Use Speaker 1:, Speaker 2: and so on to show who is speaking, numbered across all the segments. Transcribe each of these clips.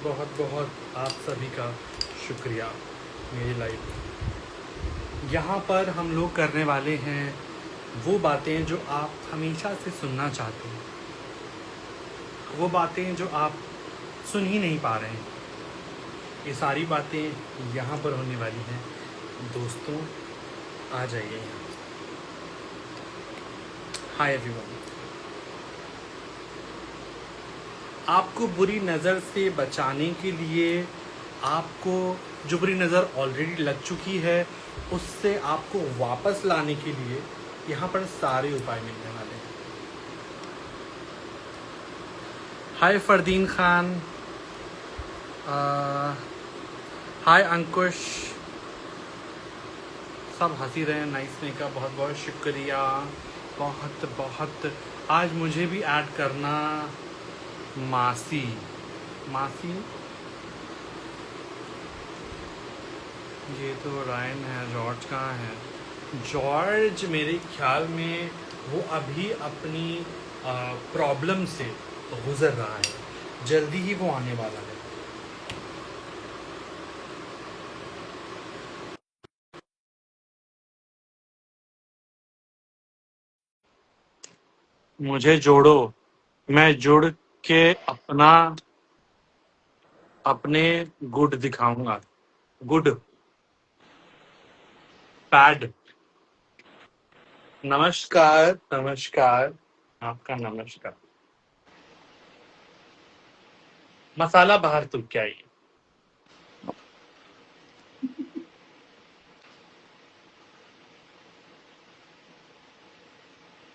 Speaker 1: बहुत बहुत आप सभी का शुक्रिया मेरी लाइफ। यहाँ पर हम लोग करने वाले हैं वो बातें जो आप हमेशा से सुनना चाहते हैं, वो बातें जो आप सुन ही नहीं पा रहे हैं। ये सारी बातें यहाँ पर होने वाली हैं। दोस्तों आ जाइए यहाँ। Hi everyone. आपको बुरी नज़र से बचाने के लिए, आपको जो बुरी नज़र ऑलरेडी लग चुकी है उससे आपको वापस लाने के लिए यहाँ पर सारे उपाय मिलने वाले हैं। हाय फरदीन खान, हाय अंकुश, सब हंसी रहे हैं नाइस ने का बहुत बहुत शुक्रिया। बहुत बहुत आज मुझे भी ऐड करना। मासी मासी ये तो रायन है। जॉर्ज कहाँ है? जॉर्ज मेरे ख्याल में वो अभी अपनी प्रॉब्लम से गुजर रहा है, जल्दी ही वो आने वाला है। मुझे जोड़ो, मैं जुड़ के अपने गुड दिखाऊंगा। Good pad. नमस्कार नमस्कार, आपका नमस्कार। मसाला बाहर तो क्या ही।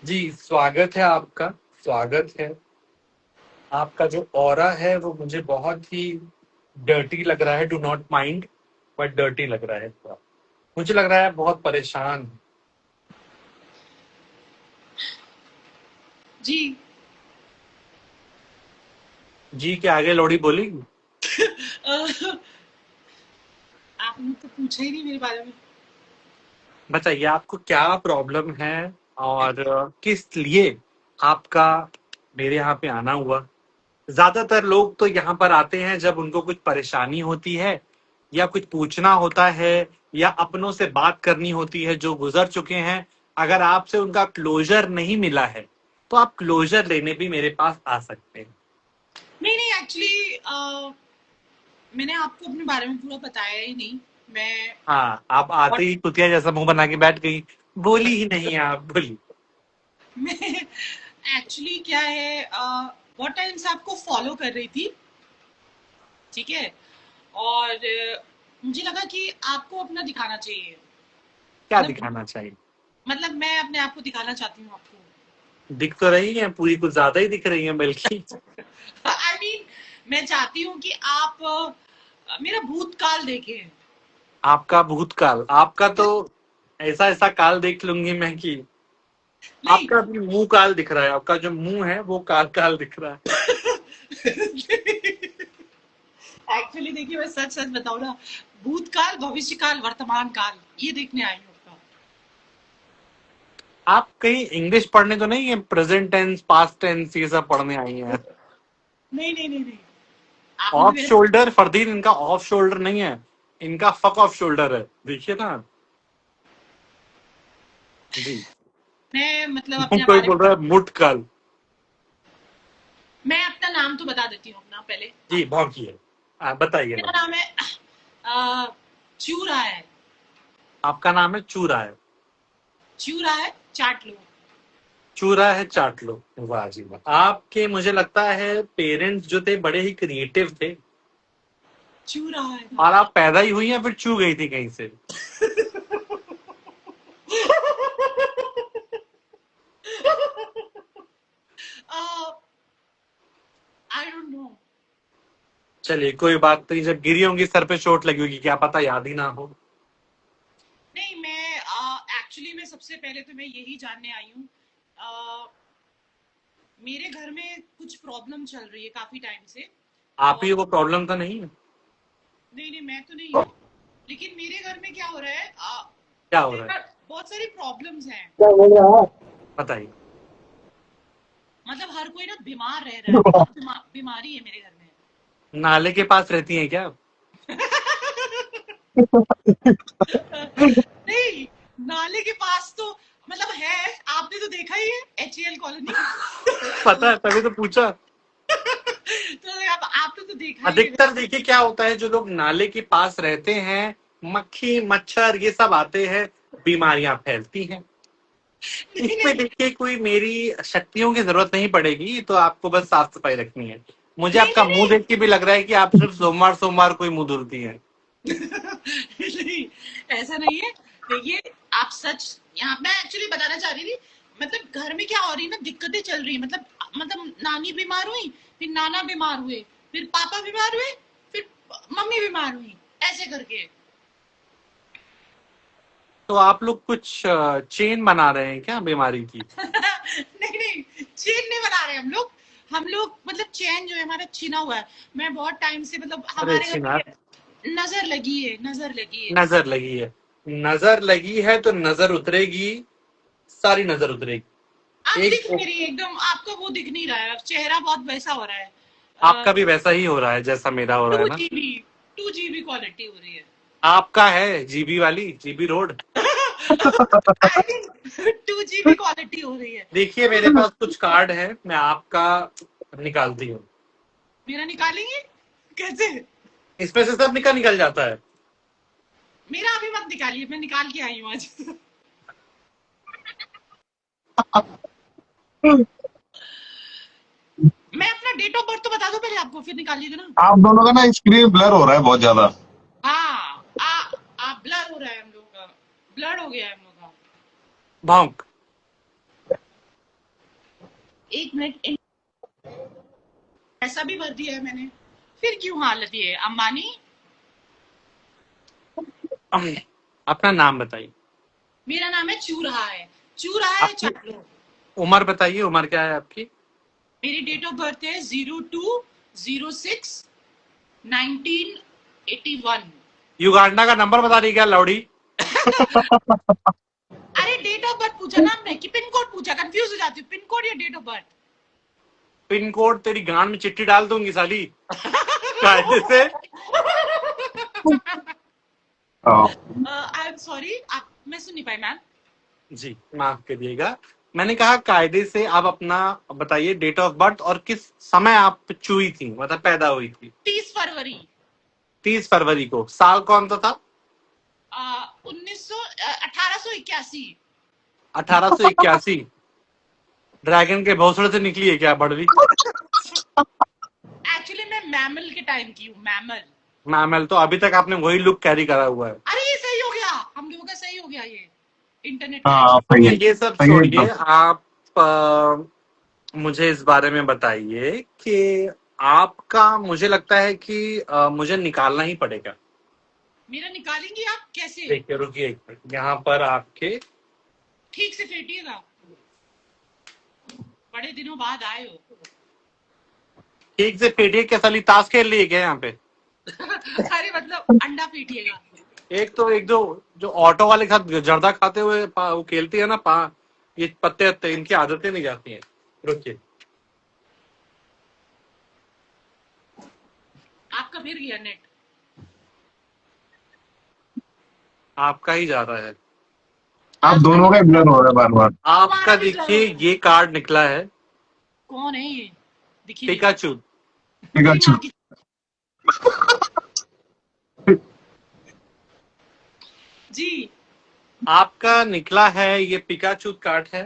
Speaker 1: जी स्वागत है आपका, स्वागत है। आपका जो ऑरा है वो मुझे बहुत ही डर्टी लग रहा है। Do not mind, but dirty लग रहा है थोड़ा। मुझे लग रहा है बहुत परेशान।
Speaker 2: जी
Speaker 1: जी के आगे लोड़ी बोली।
Speaker 2: आपने तो पूछा ही नहीं मेरे बारे में।
Speaker 1: बताइए आपको क्या प्रॉब्लम है और किस लिए आपका मेरे यहाँ पे आना हुआ। ज्यादातर लोग तो यहाँ पर आते हैं जब उनको कुछ परेशानी होती है, या कुछ पूछना होता है, या अपनों से बात करनी होती है जो गुजर चुके हैं। अगर आपसे उनका क्लोजर नहीं मिला है तो आप क्लोजर लेने भी मेरे पास आ सकते हैं।
Speaker 2: नहीं नहीं, एक्चुअली मैंने आपको अपने बारे में पूरा बताया ही नहीं। मैं
Speaker 1: हाँ, आप आते
Speaker 2: what-
Speaker 1: ही कुतिया जैसा मुंह बना के बैठ गई, बोली ही नहीं आप बोली।
Speaker 2: मैं एक्चुअली क्या है, बहुत टाइम से आपको फॉलो कर रही थी, ठीक है। और मुझे लगा कि आपको अपना दिखाना चाहिए।
Speaker 1: क्या
Speaker 2: मतलब
Speaker 1: दिखाना चाहिए?
Speaker 2: मतलब मैं अपने आप को दिखाना चाहती हूँ आपको।
Speaker 1: दिख तो रही है पूरी, कुछ ज्यादा ही दिख रही है बल्कि।
Speaker 2: आई मीन मैं चाहती हूँ कि आप मेरा भूतकाल देखें।
Speaker 1: आपका भूतकाल, आपका तो ऐसा ऐसा काल देख लूंगी मैं कि
Speaker 2: नहीं।
Speaker 1: आपका भी मुंह काल दिख रहा है। आपका जो मुंह है वो काल काल दिख रहा है।
Speaker 2: एक्चुअली देखिए, मैं सच सच बताऊं ना, भूतकाल, भविष्यकाल, वर्तमान काल, ये देखने आई हूँ आपका।
Speaker 1: आप कहीं इंग्लिश पढ़ने तो नहीं है? प्रेजेंट टेंस, पास्ट टेंस ये सब पढ़ने आई हैं?
Speaker 2: नहीं नहीं नहीं नहीं, आपने
Speaker 1: ऑफ
Speaker 2: मेरे
Speaker 1: शोल्डर फरदीन, इनका ऑफ शोल्डर नहीं है, इनका फक ऑफ शोल्डर है, देखिए ना जी।
Speaker 2: मैं मतलब अपने
Speaker 1: कोई
Speaker 2: बारे में,
Speaker 1: बोल रहा है मुठ काल।
Speaker 2: मैं अपना नाम तो बता देती हूँ अपना पहले
Speaker 1: जी
Speaker 2: आपको।
Speaker 1: भौंकी है, बताइए
Speaker 2: मेरा
Speaker 1: ना।
Speaker 2: नाम है चूरा है।
Speaker 1: आपका नाम है चूरा है?
Speaker 2: चूरा है, चाट लो।
Speaker 1: चूरा है चाट लो। वाह जी वाह। आपके मुझे लगता है पेरेंट्स जो थे बड़े ही क्रिएटिव थे,
Speaker 2: चूरा है
Speaker 1: और
Speaker 2: भाई।
Speaker 1: आप पैदा ही हुई हैं फिर चू गई थी कहीं से।
Speaker 2: I don't know.
Speaker 1: चलिए कोई बात नहीं, जब गिरी होंगी सर पे चोट लगी होगी, क्या पता याद ही ना हो।
Speaker 2: नहीं, मैं एक्चुअली मैं सबसे पहले तो मैं यही जानने आई हूँ। अ, मेरे घर में कुछ प्रॉब्लम चल रही है काफी टाइम से।
Speaker 1: आप ही
Speaker 2: और
Speaker 1: वो प्रॉब्लम तो नहीं है?
Speaker 2: नहीं नहीं, मैं तो नहीं हूँ। लेकिन मेरे घर में क्या हो रहा है,
Speaker 1: क्या हो रहा है?
Speaker 2: बहुत सारी प्रॉब्लम्स हैं।
Speaker 1: क्या बोल रहा है? बताइए।
Speaker 2: मतलब हर कोई ना बीमार रह रहा है, बहुत बीमारी है मेरे घर में।
Speaker 1: नाले के पास रहती हैं क्या?
Speaker 2: नहीं, नाले के पास तो मतलब है, आपने तो देखा ही है, HAL कॉलोनी।
Speaker 1: पता है, तभी तो पूछा।
Speaker 2: तो अब आपने तो देखा ही है
Speaker 1: अधिकतर
Speaker 2: वैसे।
Speaker 1: देखिए क्या होता है, जो लोग नाले के पास रहते हैं, मक्खी मच्छर ये सब आते हैं, बीमारियां फैलती हैं।
Speaker 2: नहीं
Speaker 1: इसमें
Speaker 2: नहीं
Speaker 1: देखिए कोई मेरी शक्तियों की जरूरत नहीं पड़ेगी, तो आपको बस साफ सफाई रखनी है। मुझे
Speaker 2: नहीं
Speaker 1: आपका
Speaker 2: नहीं
Speaker 1: मुंह देख के भी लग रहा है कि आप सिर्फ सोमवार सोमवार कोई मुंह धुलती हैं।
Speaker 2: नहीं, ऐसा नहीं है। देखिए, आप सच, यहाँ मैं एक्चुअली बताना चाह रही थी, मतलब घर में क्या हो रही है ना, दिक्कतें चल रही है, मतलब नानी बीमार हुई, फिर नाना बीमार हुए, फिर पापा बीमार हुए, फिर मम्मी बीमार हुई, ऐसे करके।
Speaker 1: तो आप लोग कुछ चेन बना रहे हैं क्या बीमारी की?
Speaker 2: नहीं नहीं, चेन नहीं बना रहे हम लोग मतलब चैन जो है हमारा छीना हुआ है। मैं बहुत टाइम से, मतलब
Speaker 1: अरे
Speaker 2: हमारे घर
Speaker 1: चिनार,
Speaker 2: में नजर लगी है, नजर लगी है।
Speaker 1: नजर लगी है। नजर लगी है तो नजर उतरेगी, सारी नजर उतरेगी।
Speaker 2: आप
Speaker 1: एक
Speaker 2: दिख नहीं रही एकदम, आपका वो दिख नहीं रहा है, चेहरा बहुत वैसा हो रहा है।
Speaker 1: आपका भी वैसा ही हो रहा है जैसा मेरा हो रहा है
Speaker 2: टू
Speaker 1: ना।
Speaker 2: जीबी 2 GB क्वालिटी हो रही है।
Speaker 1: आपका है जीबी वाली, GB road.
Speaker 2: I mean 2 GB quality हो रही है।
Speaker 1: देखिए मेरे पास कुछ कार्ड है, मैं आपका निकालती हूँ।
Speaker 2: मेरा निकालेंगे कैसे?
Speaker 1: इसमें से सब निकल जाता है।
Speaker 2: मेरा अभी मत निकालिए, मैं निकाल के आई हूँ आज। मैं अपना डेट ऑफ बर्थ तो बता दूं पहले आपको, फिर निकालिएगा ना।
Speaker 3: आप दोनों का ना स्क्रीन ब्लर हो रहा है बहुत ज्यादा।
Speaker 2: हाँ, आप ब्लर हो रहा है हम लोग का, ब्लड हो गया है हम लोग का।
Speaker 1: भौंक।
Speaker 2: 1 मिनट, ऐसा भी भर दिया है मैंने, फिर क्यों हालत ये है? अंबानी।
Speaker 1: अपना नाम बताइए।
Speaker 2: मेरा नाम है चूरहा है, चूरहा है
Speaker 1: आपकी
Speaker 2: चाटलो।
Speaker 1: उम्र बताइए, उम्र क्या है आपकी?
Speaker 2: मेरी डेट ऑफ बर्थ है 02/06/1981।
Speaker 1: युगांडा का नंबर बता रही क्या लौड़ी?
Speaker 2: अरे डेट ऑफ बर्थ पूछा ना हमने कि पिन कोड पूछा, कंफ्यूज हो जाती हूँ, पिन कोड या date of birth.
Speaker 1: Pin code तेरी गांड में चिट्ठी डाल दूंगी साली, कायदे से।
Speaker 3: हाँ।
Speaker 2: आई एम सॉरी, आप, मैं सुन नहीं पाई मैम।
Speaker 1: जी माफ करिएगा। मैंने कहा कायदे से आप अपना बताइए डेट ऑफ बर्थ, और किस समय आप चुई थी, मतलब पैदा हुई थी।
Speaker 2: 30 फरवरी।
Speaker 1: 30 फरवरी को। साल कौन सा था?
Speaker 2: 1881।
Speaker 1: 1881। ड्रैगन के भौसड़े से निकली है क्या बड़वी?
Speaker 2: एक्चुअली मैं मैमल के टाइम की हूँ, मैमल।
Speaker 1: मैमल तो अभी तक आपने वही लुक कैरी करा हुआ है।
Speaker 2: अरे ये सही हो गया, हम लोगों का सही हो गया ये इंटरनेट
Speaker 3: हाँ,
Speaker 2: कनेक्शन।
Speaker 3: सही है।
Speaker 1: ये सब
Speaker 3: सही है
Speaker 1: छोड़िए
Speaker 3: एकदम।
Speaker 1: आप। मुझे इस बारे में बताइए कि आपका, मुझे लगता है कि मुझे निकालना ही पड़ेगा।
Speaker 2: मेरा निकालेंगे आप कैसे?
Speaker 1: देखिए रुकिए एक मिनट, यहाँ पर आपके
Speaker 2: ठीक से फेंटिएगा, बड़े दिनों बाद आए हो।
Speaker 1: ठीक से पेटिए क्या साली, ताश खेल रही है क्या यहाँ पे?
Speaker 2: अरे मतलब अंडा पीटिएगा।
Speaker 1: एक दो जो ऑटो वाले के साथ जर्दा खाते हुए वो खेलती है ना ये पत्ते वत्ते, इनकी आदतें नहीं जाती हैं। रुकिए।
Speaker 2: आपका फिर गया नेट।
Speaker 1: आपका ही जा रहा है।
Speaker 3: आप
Speaker 2: आपका
Speaker 3: दोनों
Speaker 2: भी,
Speaker 3: का ही ब्लर हो रहा है बार बार।
Speaker 1: आपका
Speaker 2: हमारा भी ब्लर हो
Speaker 1: देखिए
Speaker 2: रहा है।
Speaker 1: ये कार्ड निकला है,
Speaker 2: कौन है ये? दिखिए दिखिए।
Speaker 1: पिकाचू।
Speaker 2: मेरी
Speaker 3: पिकाचू।
Speaker 2: माँ की। जी।
Speaker 1: आपका निकला है ये पिकाचू कार्ड है।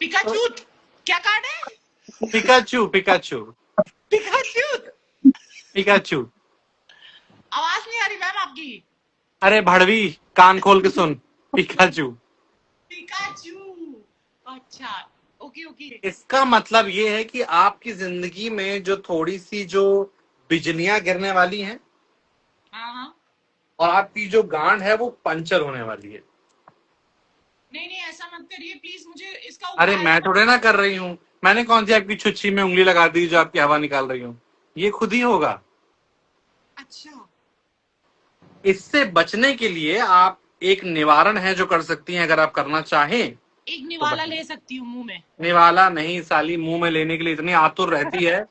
Speaker 2: पिकाचू। क्या कार्ड है?
Speaker 1: Pikachu Pikachu
Speaker 2: Pikachu.
Speaker 1: पिकाचू।
Speaker 2: आवाज नहीं आ रही मैम आपकी।
Speaker 1: अरे भड़वी, कान खोल के सुन। पिकाचू।
Speaker 2: पिकाचू। अच्छा, ओके ओके।
Speaker 1: इसका मतलब ये है कि आपकी जिंदगी में जो थोड़ी सी जो बिजलियां गिरने वाली हैं,
Speaker 2: हाँ हाँ।
Speaker 1: और आपकी जो गांड है वो पंचर होने वाली है।
Speaker 2: नहीं नहीं, ऐसा मत करिए प्लीज, मुझे इसका
Speaker 1: अरे
Speaker 2: उपाय
Speaker 1: मैं
Speaker 2: बताओ।
Speaker 1: थोड़े ना कर रही हूँ, मैंने कौन सी आपकी छुच्छी में उंगली लगा दी जो आपकी हवा निकाल रही हूँ। ये खुद ही होगा।
Speaker 2: अच्छा।
Speaker 1: इससे बचने के लिए आप, एक निवारण है जो कर सकती हैं, अगर आप करना चाहें
Speaker 2: एक
Speaker 1: तो
Speaker 2: निवाला
Speaker 1: बताइए।
Speaker 2: ले सकती हूँ मुंह में?
Speaker 1: निवाला नहीं साली, मुंह में लेने के लिए इतनी आतुर रहती है।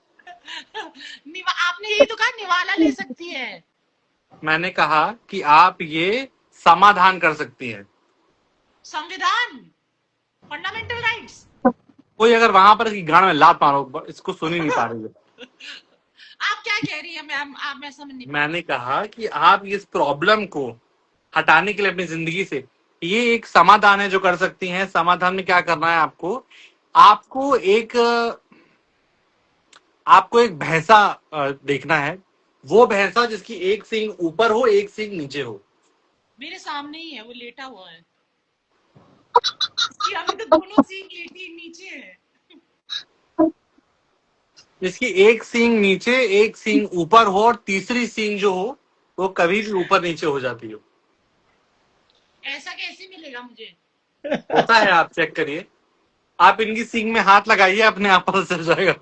Speaker 2: आपने यही तो कहा, निवाला ले सकती है।
Speaker 1: मैंने कहा कि आप ये समाधान कर सकती हैं।
Speaker 2: संविधान, फंडामेंटल राइट्स।
Speaker 1: कोई अगर वहां पर गाड़ में लात मारो, इसको सुन ही नहीं पा रही है।
Speaker 2: आप क्या कह रही है मैम, आप मैं समझ नहीं पा
Speaker 1: मैंने कहा कि आप इस प्रॉब्लम को हटाने के लिए अपनी जिंदगी से ये एक समाधान है जो कर सकती हैं। समाधान में क्या करना है आपको? आपको एक आपको एक भैंसा देखना है। वो भैंसा जिसकी एक सींग ऊपर हो, एक सींग नीचे हो।
Speaker 2: मेरे सामने ही है, वो लेटा हुआ है। इसकी अभी तो दोनों सींग लेटी नीचे है।
Speaker 1: जिसकी एक सींग नीचे, एक सींग ऊपर हो, और तीसरी सींग जो हो वो कभी भी ऊपर नीचे हो जाती हो।
Speaker 2: ऐसा कैसे मिलेगा मुझे?
Speaker 1: होता है, आप चेक करिए। आप इनकी सींग में हाथ लगाइए, अपने आप पता चल जाएगा।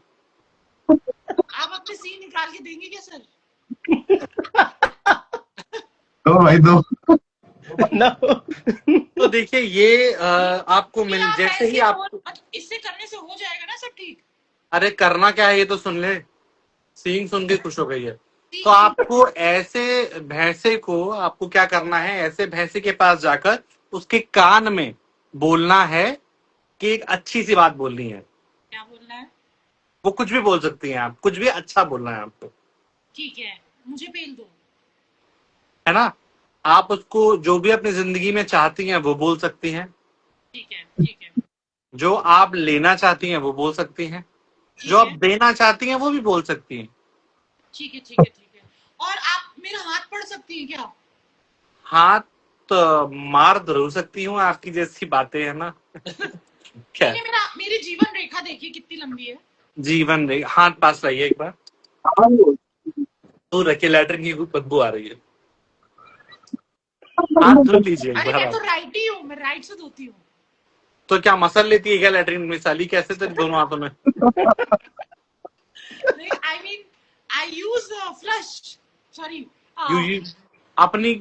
Speaker 2: आप अपनी सींग निकाल के देंगे क्या सर?
Speaker 3: दो भाई दो।
Speaker 4: ना
Speaker 1: तो देखिए ये आपको
Speaker 2: फिर
Speaker 1: मिल
Speaker 2: आप
Speaker 1: जैसे ही
Speaker 2: ऐसे
Speaker 1: आप,
Speaker 2: इससे करने से हो जाएगा ना सब ठीक?
Speaker 1: अरे करना क्या है ये तो सुन ले। सींग सुन के खुश हो गई है।
Speaker 2: ठीक
Speaker 1: तो
Speaker 2: ठीक।
Speaker 1: आपको ऐसे भैंसे को, आपको क्या करना है, ऐसे भैंसे के पास जाकर उसके कान में बोलना है कि एक अच्छी सी बात बोलनी है।
Speaker 2: क्या बोलना है?
Speaker 1: वो कुछ भी बोल सकती हैं, आप कुछ भी अच्छा बोलना है आपको,
Speaker 2: ठीक है, मुझे पेल दो।
Speaker 1: है ना? आप उसको जो भी अपनी जिंदगी में चाहती हैं वो बोल सकती हैं।
Speaker 2: ठीक है ठीक है
Speaker 1: जो आप लेना चाहती हैं वो बोल सकती हैं। जो
Speaker 2: ठीक
Speaker 1: आप
Speaker 2: है
Speaker 1: देना चाहती हैं वो भी बोल सकती हैं।
Speaker 2: ठीक है ठीक है ठीक है। और आप मेरा हाथ पढ़ सकती हैं क्या?
Speaker 1: हाथ मार जरूर सकती हूँ, आपकी जैसी बातें है ना। क्या
Speaker 2: मैंने मेरी जीवन रेखा देखी कितनी लंबी है।
Speaker 1: जीवन रे, हाथ पास लाइए एक बार। दूर रखिए, लैट्रिन की बदबू आ रही है। हाथ धो लीजिए एक
Speaker 2: अरे
Speaker 1: बार
Speaker 2: मैं तो
Speaker 1: आप।
Speaker 2: राइट ही हूँ, मैं राइट से धोती हूँ।
Speaker 1: तो क्या मसल लेती है क्या लैट्रिन में? साली कैसे तेरे दोनों हाथों में?
Speaker 2: I mean I use flush, sorry
Speaker 1: you अपनी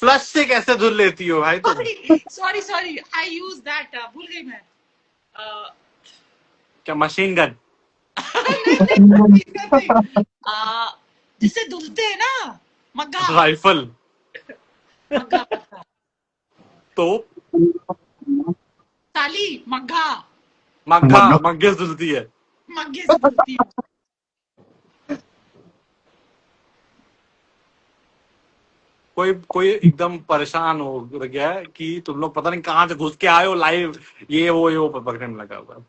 Speaker 1: फ्लश से कैसे धुल लेती हो भाई तुम?
Speaker 2: Sorry sorry I use that, भूल गई मैं।
Speaker 1: क्या मशीन गन?
Speaker 2: जिससे धुलते हैं ना, मग्गा।
Speaker 1: राइफल?
Speaker 2: मग्गा मग्गा।
Speaker 1: तो
Speaker 2: ताली मग्गा।
Speaker 1: मग्गा, मग्गे से धुलती है।
Speaker 2: मग्गे से धुलती हूँ।
Speaker 1: कोई कोई एकदम परेशान हो गया है कि तुम लोग पता नहीं कहाँ से घुस के आए हो लाइव, ये वो पकड़ने में लगा हुआ है।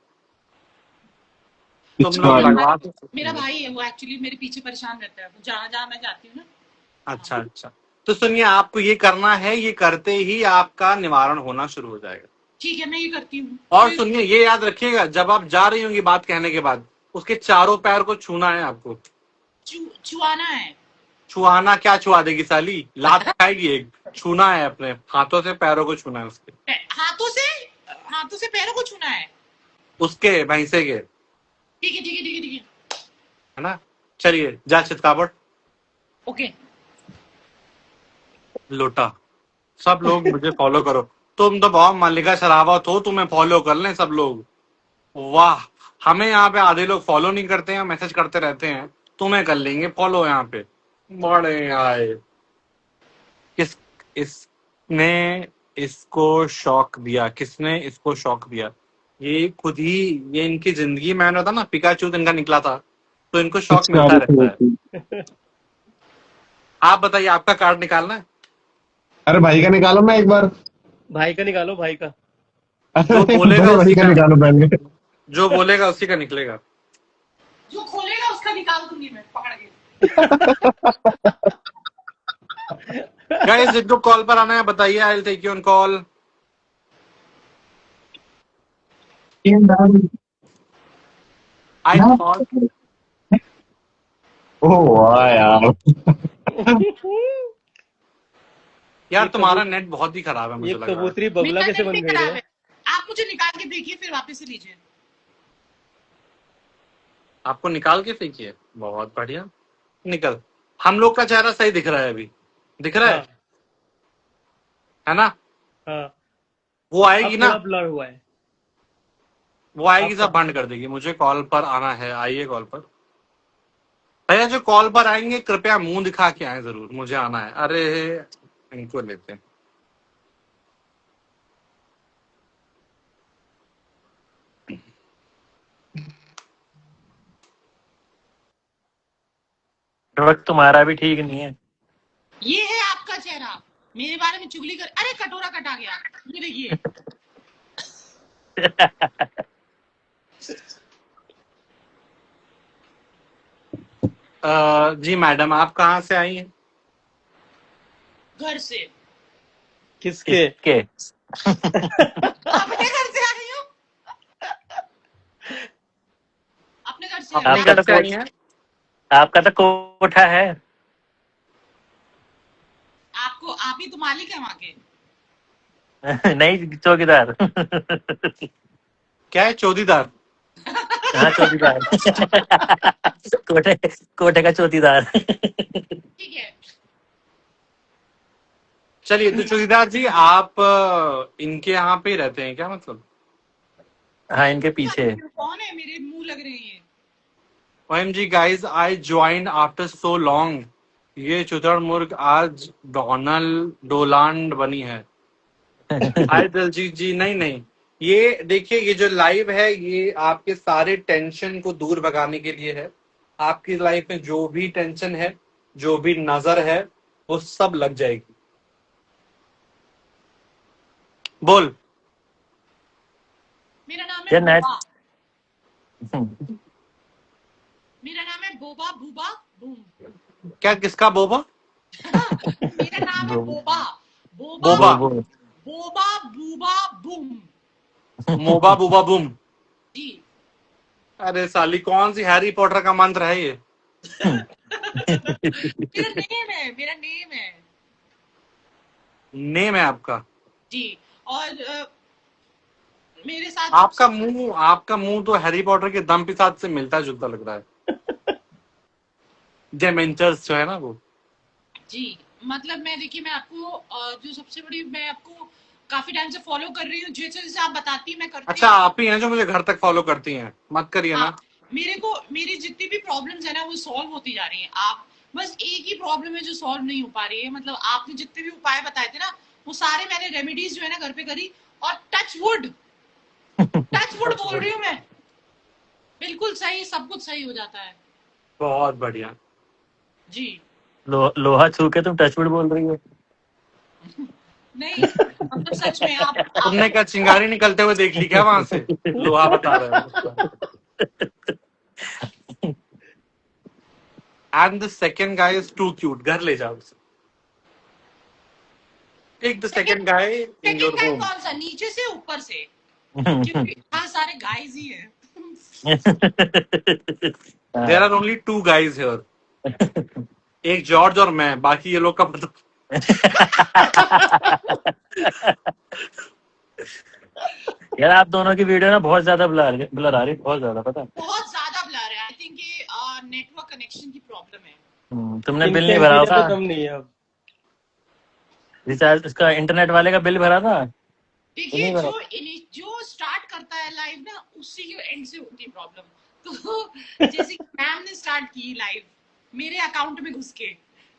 Speaker 1: तुम लोग लगवा तो सकती
Speaker 2: मेरा
Speaker 1: हो।
Speaker 2: भाई है वो, एक्चुअली मेरे पीछे परेशान रहता है वो, जहाँ जहाँ मैं जाती हूँ ना।
Speaker 1: अच्छा अच्छा। तो सुनिए, आपको ये करना है, ये करते ही आपका निवारण होना शुरू हो जाएगा।
Speaker 2: ठीक है, मैं ये करती हूँ।
Speaker 1: और सुनिए, ये याद रखिएगा, जब आप जा रही होंगी बात कहने के बाद, उसके चारों पैर को छूना है आपको।
Speaker 2: छुआना है।
Speaker 1: छुआना क्या, छुआ देगी साली, लात खाएगी एक। छूना है, अपने हाथों से पैरों को छूना है उसके।
Speaker 2: हाथों से पैरों को छूना है।
Speaker 1: उसके भैंसे के,
Speaker 2: ठीक है ठीक है ठीक है ठीक है।
Speaker 1: है ना? चलिए जा चितकावट।
Speaker 2: ओके।
Speaker 1: लोटा। सब लोग मुझे फॉलो करो। तुम तो बहुत मल्लिका शरावत हो, तुम्हें फॉलो कर लें सब लोग। वाह। हमें यहाँ पे आधे लोग फॉलो नहीं करते हैं, मैसेज करते रहते हैं। तुम्हें कर लेंगे फॉलो यहाँ पे। बड़े आए। किस इसने इसको शौक दिया? किसने इसको शौक दिया? ये खुद ही। ये इनकी जिंदगी में था ना, पिकाचू इनका निकला था, तो इनको शौक मिलता रहता है। आप बताइए, आपका कार्ड निकालना है?
Speaker 3: अरे भाई का निकालो ना एक बार।
Speaker 4: भाई का निकालो, भाई का।
Speaker 1: जो बोलेगा
Speaker 3: भाई
Speaker 1: उसी
Speaker 3: का
Speaker 1: का,
Speaker 3: निकालो पहले।
Speaker 1: जो बोलेगा उसी का निकलेगा।
Speaker 2: जो खोलेगा उसका निकाल दूंगी मैं पकड़ के।
Speaker 1: गाइस, जिनको कॉल पर आना है बताइए, I will take you on call. I thought,
Speaker 3: oh वाह यार।
Speaker 1: यार
Speaker 4: एक
Speaker 1: तुम्हारा नेट बहुत ही खराब है, मुझे
Speaker 4: एक
Speaker 1: लग रहा है।
Speaker 4: कबूतरी बगुला
Speaker 2: मेरा
Speaker 4: कैसे
Speaker 2: नेट
Speaker 4: बन
Speaker 2: भी
Speaker 4: गई
Speaker 2: खराब
Speaker 4: रे?
Speaker 2: है। आप मुझे निकाल के देखिए, फिर वापस से लीजिए।
Speaker 1: आपको निकाल के फेंकिए, बहुत बढ़िया। निकल। हम लोग का चेहरा सही दिख रहा है अभी, दिख रहा
Speaker 4: हाँ
Speaker 1: है ना?
Speaker 4: हाँ।
Speaker 1: वो आएगी
Speaker 4: अब
Speaker 1: ना,
Speaker 4: थोड़ा ब्लर हुआ है।
Speaker 1: वो आएगी,
Speaker 4: अब
Speaker 1: सब बंद कर देगी। मुझे कॉल पर आना है, आइए कॉल पर। भैया जो कॉल पर आएंगे कृपया मुंह दिखा के आए जरूर, मुझे आना है। अरे इनको लेते हैं।
Speaker 5: वक्त तुम्हारा भी ठीक नहीं है।
Speaker 2: ये है आपका चेहरा, मेरे बारे में चुगली कर। अरे कटोरा कटा गया, ये देखिए।
Speaker 1: जी मैडम, आप कहाँ से आई हैं?
Speaker 2: घर से।
Speaker 4: किसके?
Speaker 5: के
Speaker 2: अपने घर से आ रही हूँ, अपने घर से।
Speaker 1: अपने
Speaker 5: आपका
Speaker 1: घर
Speaker 5: तो
Speaker 1: से आई हैं?
Speaker 5: आपका तो कोठा है।
Speaker 2: आपको, आप ही तो मालिक है वहां के।
Speaker 5: नहीं, चौकीदार।
Speaker 1: क्या है, चौधरीदार?
Speaker 5: हाँ, चौकीदार। कोठे कोठे का चौकीदार।
Speaker 2: ठीक है।
Speaker 1: चलिए, तो चौधरीदार जी आप इनके यहाँ पे ही रहते हैं क्या, मतलब?
Speaker 5: हाँ, इनके पीछे।
Speaker 2: कौन है, मेरे मुंह लग रहे हैं।
Speaker 1: OMG guys, I joined after so long. ये चुतुरमुर्ग आज डोलांड बनी है। हाय दलजीत जी। नहीं नहीं, ये देखिए, ये जो लाइव है ये आपके सारे टेंशन को दूर भगाने के लिए है। आपकी लाइफ में जो भी टेंशन है, जो भी नजर है, वो सब लग जाएगी। बोल।
Speaker 2: मेरा नाम
Speaker 5: ये
Speaker 2: है
Speaker 5: नेट
Speaker 2: बोबा। मेरा नाम है बोबा भूबा बूम।
Speaker 1: क्या, किसका बोबा?
Speaker 2: मेरा नाम है बोबा।
Speaker 1: बोबा।
Speaker 2: बोबा बूबा बूम।
Speaker 1: मोबा बुबा बुम।
Speaker 2: जी।
Speaker 1: अरे साली, कौन सी हैरी पॉटर का मंत्र है ये?
Speaker 2: मेरा नेम है, मेरा नेम है।
Speaker 1: नेम है आपका?
Speaker 2: जी। और मेरे साथ
Speaker 1: आपका मुंह तो हैरी पॉटर के दम पिसाच से मिलता जुलता लग रहा है। डेमेंटर्स जो है ना वो।
Speaker 2: जी, मतलब मैं, देखिए, मैं आपको जो सबसे बड़ी, मैं आपको काफी टाइम से फॉलो कर रही हूँ, जैसे जैसे आप बताती मैं करती
Speaker 1: अच्छा, आप ही हैं जो मुझे घर तक फॉलो करती हैं? मत करिए ना।
Speaker 2: मेरी जितनी भी प्रॉब्लम्स है ना वो सॉल्व होती जा रही हैं। आप बस एक ही प्रॉब्लम है जो सॉल्व नहीं हो पा रही है। मतलब आपने जितने भी उपाय बताए थे ना, वो सारे मैंने रेमेडीज जो है ना घर पे करी, और टच वुड बोल रही हूँ मैं, बिल्कुल सही, सब कुछ सही हो जाता है।
Speaker 1: बहुत बढ़िया
Speaker 2: जी।
Speaker 5: लोहा छू के तुम टचवुड बोल रही हो?
Speaker 2: नहीं, मतलब सच में आप
Speaker 1: तुमने क्या चिंगारी निकलते हुए देख ली क्या वहां से? लोहा बता रहे हो। And the second guy is too cute. घर ले जाओ उसे। Take the second guy in your
Speaker 2: second
Speaker 1: home.
Speaker 2: कौन सा, नीचे से ऊपर से? क्योंकि हाँ, सारे गाइस ही हैं।
Speaker 1: There are only 2 guys here, एक जॉर्ज और मैं, बाकी ये लोग का पता।
Speaker 5: यार, आप दोनों की वीडियो ना बहुत ज्यादा ब्लर आ रही है, बहुत ज्यादा, पता है?
Speaker 2: बहुत ज्यादा ब्लर है। आई थिंक ये नेटवर्क कनेक्शन की प्रॉब्लम है।
Speaker 5: तुमने बिल नहीं भरा होगा?
Speaker 4: तो कम नहीं है अब।
Speaker 5: रिचार्ज, इसका इंटरनेट वाले का बिल भरा था?
Speaker 2: देखिए,
Speaker 5: नहीं भरा।
Speaker 2: जो स्टार्ट करता है लाइव ना, उसी के एंड से होती है प्रॉब्लम। तो जैसे मैम ने स्टार्ट की लाइव मेरे अकाउंट में घुस के,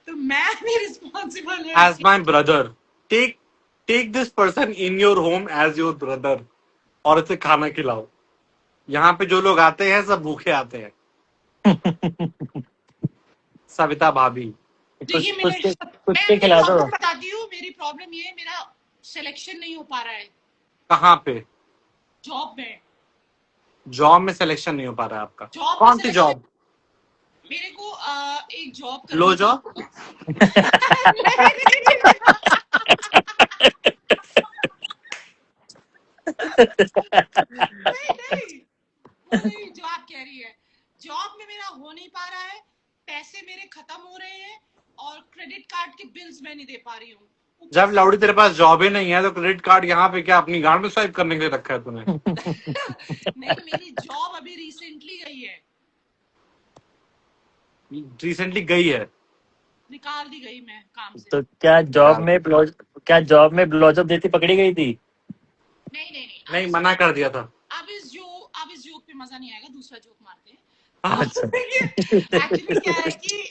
Speaker 2: तो मैं भी रिस्पॉन्सिबल है।
Speaker 1: As my brother, take this person in your home as your brother और इसे खाना खिलाओ। यहाँ पे जो लोग आते हैं सब भूखे आते हैं। सविता भाभी।
Speaker 2: देखिए,
Speaker 5: कुछ के खिला दो।
Speaker 2: बताती हूँ, मेरी प्रॉब्लम ये है, मेरा सिलेक्शन नहीं हो पा रहा है।
Speaker 1: कहाँ पे?
Speaker 2: जॉब में।
Speaker 1: जॉब में सिलेक्शन नहीं हो पा रहा है आपका?
Speaker 2: जॉब
Speaker 1: कौन
Speaker 2: में
Speaker 1: सी जॉब?
Speaker 2: मेरे को एक जॉब
Speaker 1: लो जॉब?
Speaker 2: नहीं, जो आप कह रही है, जॉब में मेरा हो नहीं पा रहा है, पैसे मेरे खत्म हो रहे हैं, और क्रेडिट कार्ड के बिल्स मैं नहीं दे पा रही हूँ।
Speaker 1: जब लौड़ी तेरे पास जॉब ही नहीं है तो क्रेडिट कार्ड यहाँ पे क्या अपनी गांड में स्वाइप करने के लिए रखा है तूने?
Speaker 2: नहीं, मेरी जॉब अभी रिसेंटली गई है।
Speaker 1: रिसेंटली गई है?
Speaker 2: निकाल दी गई मैं काम से।
Speaker 5: तो क्या जॉब में ब्लॉजअप देती पकड़ी गई थी?
Speaker 2: नहीं,
Speaker 1: नहीं, मना कर दिया था।
Speaker 2: अब इस जोक पे मजा नहीं आएगा, दूसरा जोक मारते हैं।
Speaker 5: अच्छा
Speaker 2: एक्चुअली क्या है कि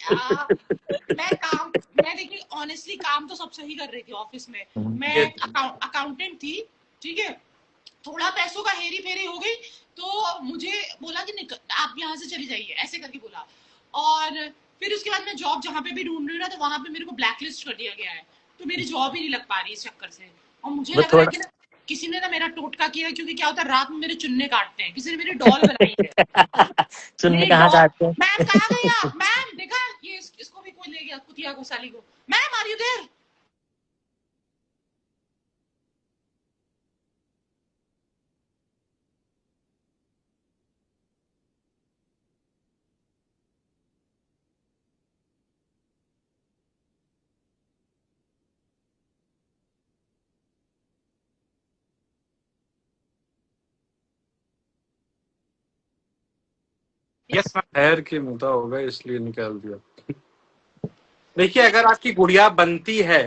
Speaker 2: मैं देखिए ऑनेस्टली काम तो सब सही कर रही थी ऑफिस में। मैं
Speaker 1: ये
Speaker 2: अकाउंटेंट थी, ठीक है। थोड़ा पैसों का हेरी फेरी हो गई तो मुझे बोला कि आप यहाँ से चली जाइए, ऐसे करके बोला। और फिर उसके बाद मैं जॉब जहाँ पे भी ढूंढ रही हूँ ना, तो वहां पे मेरे को ब्लैकलिस्ट कर दिया गया है, तो मेरी जॉब ही नहीं लग पा रही इस चक्कर से। और मुझे
Speaker 5: वो
Speaker 2: लग रहा है
Speaker 5: थोड़ा
Speaker 2: कि ना किसी ने ना मेरा टोटका किया है, क्योंकि क्या होता है रात में मेरे चुन्ने काटते हैं, किसी ने मेरी डॉल बनाई है।
Speaker 5: चुन्नी
Speaker 2: मेरी
Speaker 5: कहाँ
Speaker 2: डॉल,
Speaker 5: काटते हैं?
Speaker 2: मैम कहाँ गई आप? मैम देखा ये इसको भी कोई ले गया, कुतिया को, साली को। Ma'am are you there?
Speaker 1: Yes ma'am, पैर के मुद्दा होगा इसलिए निकाल दिया। देखिए, अगर आपकी गुड़िया बनती है,